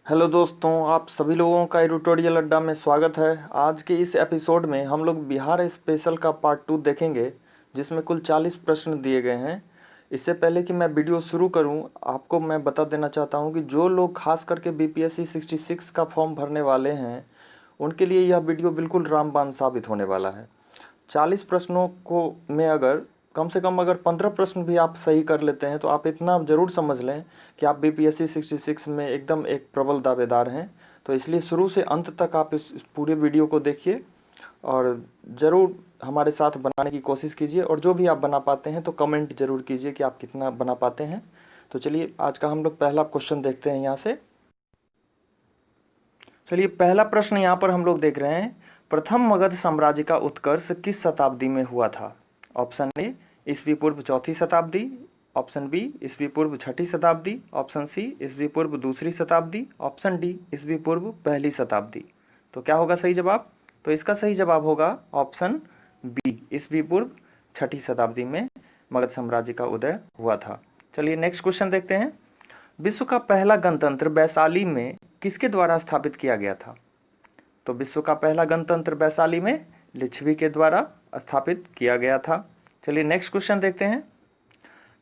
Hello दोस्तों, आप सभी लोगों का एडिटोरियल अड्डा में स्वागत है। आज के इस एपिसोड में हम लोग बिहार स्पेशल का पार्ट 2 देखेंगे, जिसमें कुल 40 प्रश्न दिए गए हैं। इससे पहले कि मैं वीडियो शुरू करूं, आपको मैं बता देना चाहता हूं कि जो लोग खास करके बीपीएससी 66 का फॉर्म भरने वाले हैं, उनके लिए यह वीडियो बिल्कुल रामबाण साबित होने वाला है। 40 प्रश्नों को में अगर कम से कम अगर 15 प्रश्न भी आप सही कर लेते हैं तो आप इतना ज़रूर समझ लें कि आप बीपीएससी 66 में एकदम एक प्रबल दावेदार हैं। तो इसलिए शुरू से अंत तक आप इस पूरे वीडियो को देखिए और ज़रूर हमारे साथ बनाने की कोशिश कीजिए, और जो भी आप बना पाते हैं तो कमेंट ज़रूर कीजिए कि आप कितना बना पाते हैं। तो चलिए आज का हम लोग पहला क्वेश्चन देखते हैं यहाँ से। चलिए पहला प्रश्न यहाँ पर हम लोग देख रहे हैं, प्रथम मगध साम्राज्य का उत्कर्ष किस शताब्दी में हुआ था? ऑप्शन ए ईस्वी पूर्व चौथी शताब्दी, ऑप्शन बी ईस्वी पूर्व छठी शताब्दी, ऑप्शन सी ईस्वी पूर्व दूसरी शताब्दी, ऑप्शन डी ईस्वी पूर्व पहली शताब्दी। तो क्या होगा सही जवाब? तो इसका सही जवाब होगा ऑप्शन बी, ईस्वी पूर्व छठी शताब्दी में मगध साम्राज्य का उदय हुआ था। चलिए नेक्स्ट क्वेश्चन देखते हैं। विश्व का पहला गणतंत्र वैशाली में किसके द्वारा स्थापित किया गया था? तो विश्व का पहला गणतंत्र वैशाली में लिच्छवी के द्वारा स्थापित किया गया था। चलिए नेक्स्ट क्वेश्चन देखते हैं।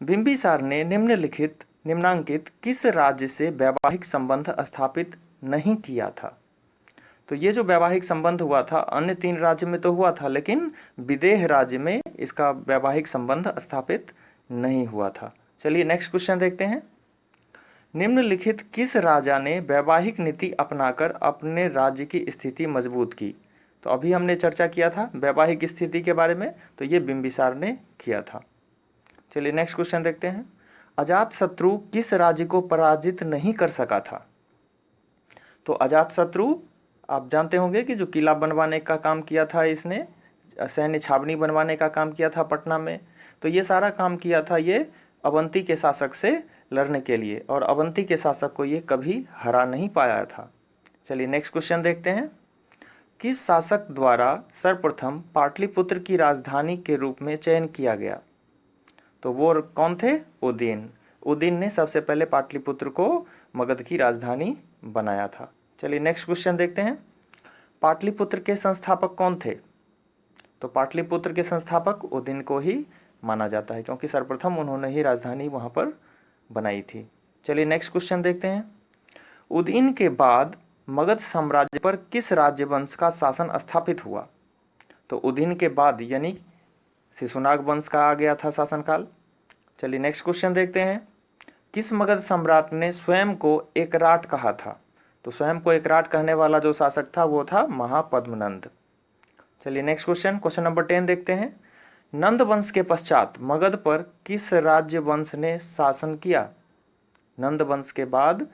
बिंबिसार ने निम्नांकित किस राज्य से वैवाहिक संबंध स्थापित नहीं किया था? तो ये जो वैवाहिक संबंध हुआ था अन्य 3 राज्य में तो हुआ था, लेकिन विदेह राज्य में इसका वैवाहिक संबंध स्थापित नहीं हुआ था। चलिए नेक्स्ट क्वेश्चन देखते हैं। निम्नलिखित किस राजा ने वैवाहिक नीति अपनाकर अपने राज्य की स्थिति मजबूत की? तो अभी हमने चर्चा किया था वैवाहिक स्थिति के बारे में, तो ये बिंबिसार ने किया था। चलिए नेक्स्ट क्वेश्चन देखते हैं। अजातशत्रु किस राज्य को पराजित नहीं कर सका था? तो अजातशत्रु आप जानते होंगे कि जो किला बनवाने का काम किया था इसने, सैन्य छावनी बनवाने का काम किया था पटना में, तो ये सारा काम किया था ये अवंती के शासक से लड़ने के लिए, और अवंती के शासक को ये कभी हरा नहीं पाया था। चलिए नेक्स्ट क्वेश्चन देखते हैं। किस शासक द्वारा सर्वप्रथम पाटलिपुत्र की राजधानी के रूप में चयन किया गया? तो वो कौन थे? उदयन। उदयन ने सबसे पहले पाटलिपुत्र को मगध की राजधानी बनाया था। चलिए नेक्स्ट क्वेश्चन देखते हैं। पाटलिपुत्र के संस्थापक कौन थे? तो पाटलिपुत्र के संस्थापक उदयन को ही माना जाता है, क्योंकि सर्वप्रथम उन्होंने ही राजधानी वहां पर बनाई थी। चलिए नेक्स्ट क्वेश्चन देखते हैं। उदयन के बाद मगध साम्राज्य पर किस राजवंश का शासन स्थापित हुआ? तो उदयन के बाद यानी शिशुनाग वंश का आ गया था शासनकाल। चलिए नेक्स्ट क्वेश्चन देखते हैं। किस मगध सम्राट ने स्वयं को एकराट कहा था? तो स्वयं को एकराट कहने वाला जो शासक था वो था महापद्मनंद। चलिए नेक्स्ट क्वेश्चन नंबर 10 देखते हैं। नंद वंश के पश्चात मगध पर किस राज्य वंश ने शासन किया? नंद वंश के बाद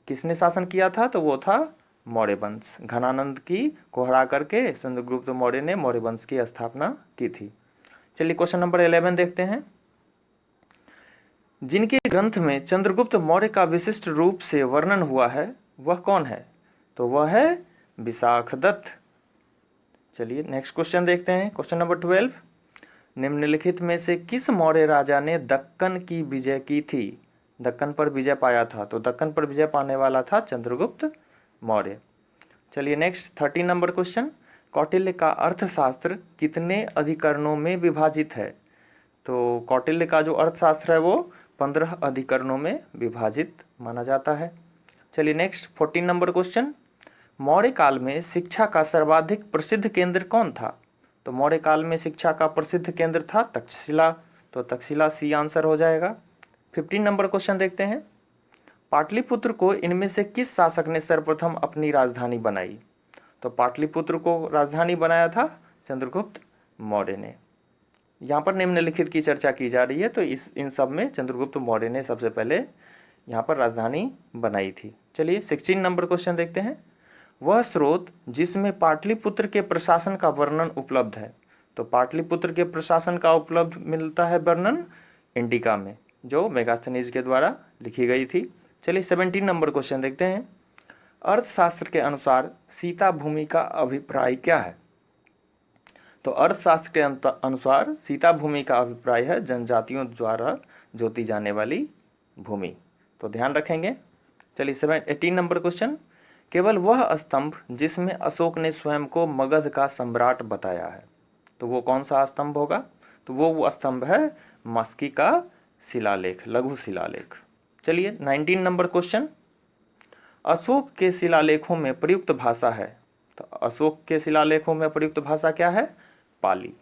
किसने शासन किया था? तो वो था मौर्य वंश। घनानंद को हरा करके चंद्रगुप्त मौर्य ने मौर्य वंश की स्थापना की थी। चलिए क्वेश्चन नंबर 11 देखते हैं। जिनके ग्रंथ में चंद्रगुप्त मौर्य का विशिष्ट रूप से वर्णन हुआ है वह कौन है? तो वह है विशाखदत्त। चलिए नेक्स्ट क्वेश्चन देखते हैं। Question number 12। निम्नलिखित में से किस मौर्य राजा ने दक्कन की विजय की थी? दक्कन पर विजय पाया था, तो दक्कन पर विजय पाने वाला था चंद्रगुप्त मौर्य। चलिए नेक्स्ट 13 नंबर क्वेश्चन। कौटिल्य का अर्थशास्त्र कितने अधिकरणों में विभाजित है? तो कौटिल्य का जो अर्थशास्त्र है वो 15 अधिकरणों में विभाजित माना जाता है। चलिए नेक्स्ट 14 नंबर क्वेश्चन। मौर्य काल में शिक्षा का सर्वाधिक प्रसिद्ध केंद्र कौन था? तो मौर्य काल में शिक्षा का प्रसिद्ध केंद्र था तक्षशिला, तो तक्षशिला सी आंसर हो जाएगा। 15 नंबर क्वेश्चन देखते हैं। पाटलिपुत्र को इनमें से किस शासक ने सर्वप्रथम अपनी राजधानी बनाई? तो पाटलिपुत्र को राजधानी बनाया था चंद्रगुप्त मौर्य ने। यहाँ पर निम्नलिखित की चर्चा की जा रही है, तो इन सब में चंद्रगुप्त मौर्य ने सबसे पहले यहाँ पर राजधानी बनाई थी। चलिए 16 नंबर क्वेश्चन देखते हैं। वह स्रोत जिसमें पाटलिपुत्र के प्रशासन का वर्णन उपलब्ध है? तो पाटलिपुत्र के प्रशासन का उपलब्ध मिलता है वर्णन इंडिका में, जो मेगास्थनीज के द्वारा लिखी गई थी। चलिए 17 नंबर क्वेश्चन देखते हैं। अर्थशास्त्र के अनुसार सीता भूमि का अभिप्राय क्या है? तो अर्थशास्त्र के अनुसार सीता भूमि का अभिप्राय है जनजातियों द्वारा जोती जाने वाली भूमि। तो ध्यान रखेंगे। चलिए 18 नंबर क्वेश्चन, केवल वह स्तंभ जिसमें अशोक ने स्वयं को मगध का सम्राट बताया है, तो वो कौन सा स्तंभ होगा? तो वो स्तंभ है मस्की का शिलालेख, लघु शिलालेख। चलिए 19 नंबर क्वेश्चन, अशोक के शिलालेखों में प्रयुक्त भाषा है, तो अशोक के शिलालेखों में प्रयुक्त भाषा क्या है? पाली।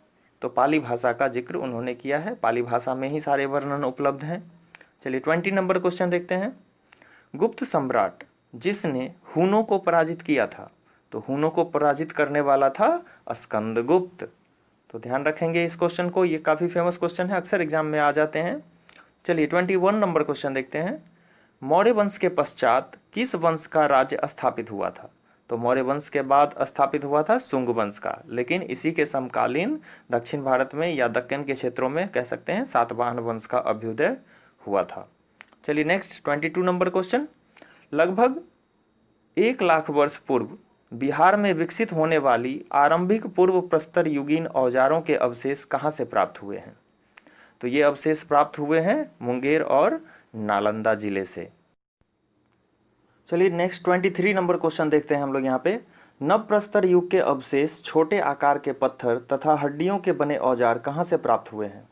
तो पाली भाषा का जिक्र उन्होंने किया है, पाली भाषा में ही सारे वर्णन उपलब्ध हैं। चलिए 20 नंबर क्वेश्चन देखते हैं, गुप्त सम्राट जिसने हुनों को पराजित किया था, तो हुनों को पराजित करने वाला था स्कंदगुप्त। तो ध्यान रखेंगे इस क्वेश्चन को, ये काफ़ी फेमस क्वेश्चन है, अक्सर एग्जाम में आ जाते हैं। चलिए 21 नंबर क्वेश्चन देखते हैं, मौर्य वंश के पश्चात किस वंश का राज्य स्थापित हुआ था? तो मौर्य वंश के बाद स्थापित हुआ था शुंग वंश का, लेकिन इसी के समकालीन दक्षिण भारत में या दक्कन के क्षेत्रों में कह सकते हैं सातवाहन वंश का अभ्युदय हुआ था। चलिए नेक्स्ट 22 नंबर क्वेश्चन, लगभग 1 लाख वर्ष पूर्व बिहार में विकसित होने वाली आरंभिक पूर्व प्रस्तर युगीन औजारों के अवशेष कहाँ से प्राप्त हुए हैं? तो ये अवशेष प्राप्त हुए हैं मुंगेर और नालंदा जिले से। चलिए नेक्स्ट 23 नंबर क्वेश्चन देखते हैं हम लोग यहाँ पे, नवप्रस्तर युग के अवशेष छोटे आकार के पत्थर तथा हड्डियों के बने औजार कहाँ से प्राप्त हुए हैं?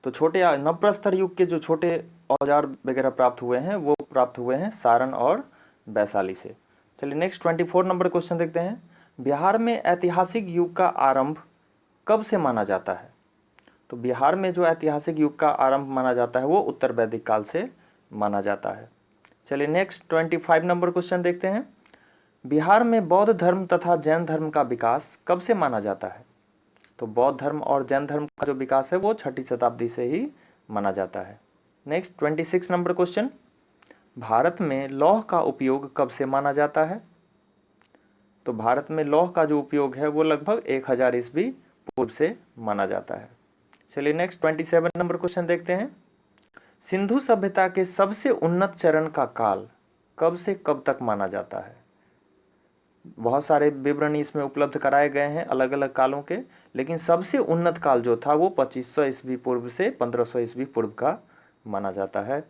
तो नवप्रस्तर युग के जो छोटे औजार वगैरह प्राप्त हुए हैं वो प्राप्त हुए हैं सारण और वैशाली से। चलिए नेक्स्ट 24 नंबर क्वेश्चन देखते हैं, बिहार में ऐतिहासिक युग का आरंभ कब से माना जाता है? तो बिहार में जो ऐतिहासिक युग का आरंभ माना जाता है वो उत्तर वैदिक काल से माना जाता है। चलिए नेक्स्ट 25 नंबर क्वेश्चन देखते हैं, बिहार में बौद्ध धर्म तथा जैन धर्म का विकास कब से माना जाता है? तो बौद्ध धर्म और जैन धर्म का जो विकास है वो 6ठी शताब्दी से ही माना जाता है। नेक्स्ट 26 नंबर क्वेश्चन, भारत में लौह का उपयोग कब से माना जाता है? तो भारत में लौह का जो उपयोग है वो लगभग 1000 ईस्वी पूर्व से माना जाता है। चलिए नेक्स्ट 27 नंबर क्वेश्चन देखते हैं, सिंधु सभ्यता के सबसे उन्नत चरण का काल कब से कब तक माना जाता है? बहुत सारे विवरण इसमें उपलब्ध कराए गए हैं अलग अलग कालों के, लेकिन सबसे उन्नत काल जो था वो 2500 ईस्वी पूर्व से 1500 ईस्वी पूर्व का माना जाता है।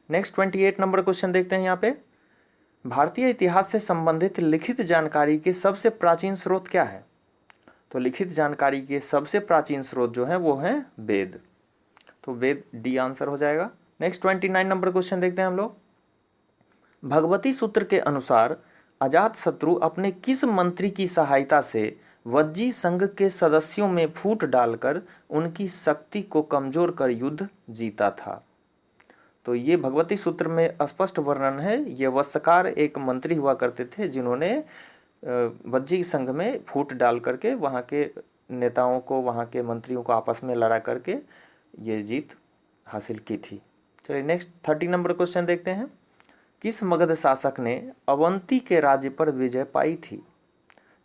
नेक्स्ट 28 नंबर क्वेश्चन देखते हैं यहाँ पे, भारतीय इतिहास से संबंधित लिखित जानकारी के सबसे प्राचीन स्रोत क्या है? तो लिखित जानकारी के सबसे प्राचीन स्रोत जो है वो हैं वेद, तो वेद डी आंसर हो जाएगा। नेक्स्ट 29 नंबर क्वेश्चन देखते हैं हम लोग, भगवती सूत्र के अनुसार अजातशत्रु अपने किस मंत्री की सहायता से वज्जी संघ के सदस्यों में फूट डालकर उनकी शक्ति को कमजोर कर युद्ध जीता था? तो ये भगवती सूत्र में स्पष्ट वर्णन है, ये वत्सकार एक मंत्री हुआ करते थे जिन्होंने वज्जी संघ में फूट डाल करके वहाँ के नेताओं को, वहाँ के मंत्रियों को आपस में लड़ा करके ये जीत हासिल की थी। चलिए नेक्स्ट 30 नंबर क्वेश्चन देखते हैं, किस मगध शासक ने अवंती के राज्य पर विजय पाई थी?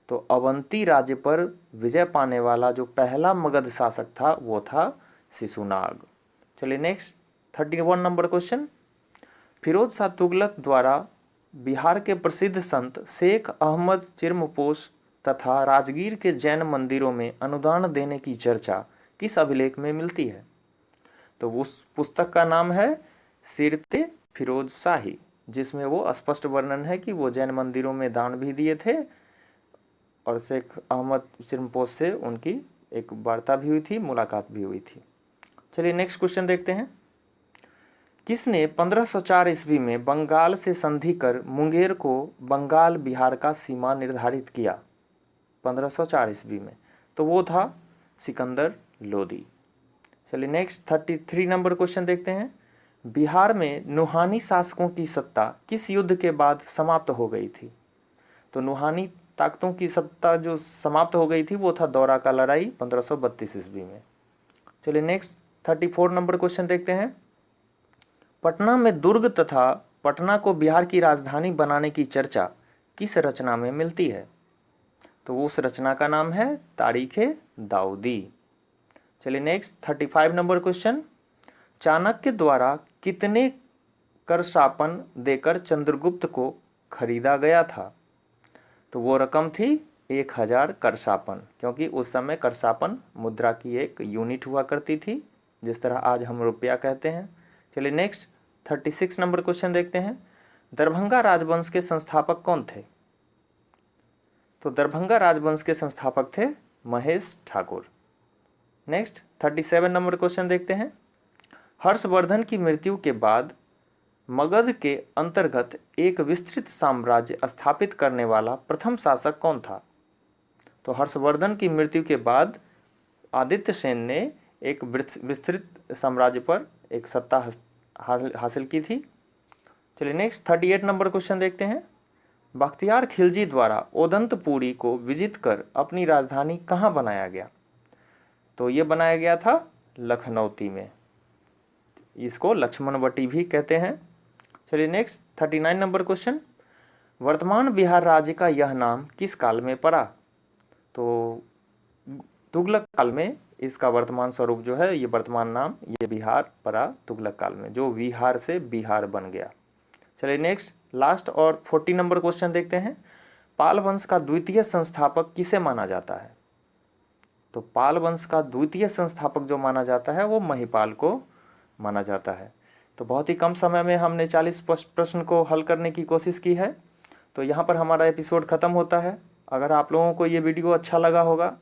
तो अवंती राज्य पर विजय पाने वाला जो पहला मगध शासक था वो था शिशुनाग। चलिए next 31 number question, Firoz Shah Tughlaq द्वारा बिहार के प्रसिद्ध संत शेख अहमद चिरमपोश तथा राजगीर के जैन मंदिरों में अनुदान देने की चर्चा किस अभिलेख में मिलती है? तो उस पुस्तक का नाम है सीरते फिरोज शाही, जिसमें वो स्पष्ट वर्णन है कि वो जैन मंदिरों में दान भी दिए थे और शेख अहमद चिरमपोश से उनकी एक वार्ता भी हुई थी, मुलाकात भी हुई थी। चलिए नेक्स्ट क्वेश्चन देखते हैं, किसने 1504 ईस्वी में बंगाल से संधि कर मुंगेर को बंगाल बिहार का सीमा निर्धारित किया? 1504 ईस्वी में, तो वो था सिकंदर लोदी। चलिए नेक्स्ट 33 नंबर क्वेश्चन देखते हैं, बिहार में नुहानी शासकों की सत्ता किस युद्ध के बाद समाप्त हो गई थी? तो नुहानी ताकतों की सत्ता जो समाप्त हो गई थी वो था दौरा का लड़ाई 1532 ईस्वी में। चलिए नेक्स्ट 34 नंबर क्वेश्चन देखते हैं, पटना में दुर्ग तथा पटना को बिहार की राजधानी बनाने की चर्चा किस रचना में मिलती है? तो उस रचना का नाम है तारीखे दाऊदी। चलिए नेक्स्ट 35 नंबर क्वेश्चन, चाणक्य द्वारा कितने करशापन देकर चंद्रगुप्त को खरीदा गया था? तो वो रकम थी 1000 करशापन, क्योंकि उस समय करशापन मुद्रा की एक यूनिट हुआ करती थी, जिस तरह आज हम रुपया कहते हैं। चलिए नेक्स्ट 36 नंबर क्वेश्चन देखते हैं, दरभंगा राजवंश के संस्थापक कौन थे? तो दरभंगा राजवंश के संस्थापक थे Mahesh Thakur. Next 37 number question देखते हैं। हर्षवर्धन की मृत्यु के बाद मगध के अंतर्गत एक विस्तृत साम्राज्य स्थापित करने वाला प्रथम शासक कौन था? तो हर्षवर्धन की मृत्यु के बाद आदित्य सेन ने एक विस्तृत साम्राज्य पर एक सत्ता हासिल की थी। चलिए नेक्स्ट 38 नंबर क्वेश्चन देखते हैं। बख्तियार खिलजी द्वारा ओदंतपुरी को विजित कर अपनी राजधानी कहाँ बनाया गया? तो ये बनाया गया था लखनऊती में, इसको लक्ष्मणवटी भी कहते हैं। चलिए नेक्स्ट 39 नंबर क्वेश्चन। वर्तमान बिहार राज्य का यह नाम किस काल में पड़ा? तो तुगलक काल में इसका वर्तमान स्वरूप जो है, ये वर्तमान नाम ये बिहार पड़ा तुगलक काल में, जो विहार से बिहार बन गया। चलिए नेक्स्ट लास्ट और 40 नंबर क्वेश्चन देखते हैं। पाल वंश का द्वितीय संस्थापक किसे माना जाता है? तो पाल वंश का द्वितीय संस्थापक जो माना जाता है वो महिपाल को माना जाता है। तो बहुत ही कम समय में हमने 40 प्रश्न को हल करने की कोशिश की है। तो यहाँ पर हमारा एपिसोड ख़त्म होता है। अगर आप लोगों को ये वीडियो अच्छा लगा होगा,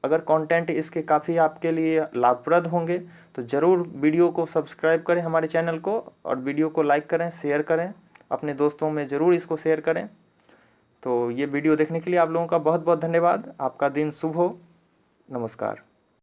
अगर कंटेंट इसके काफ़ी आपके लिए लाभप्रद होंगे, तो ज़रूर वीडियो को सब्सक्राइब करें हमारे चैनल को, और वीडियो को लाइक करें, शेयर करें, अपने दोस्तों में ज़रूर इसको शेयर करें। तो ये वीडियो देखने के लिए आप लोगों का बहुत बहुत धन्यवाद। आपका दिन शुभ हो। नमस्कार।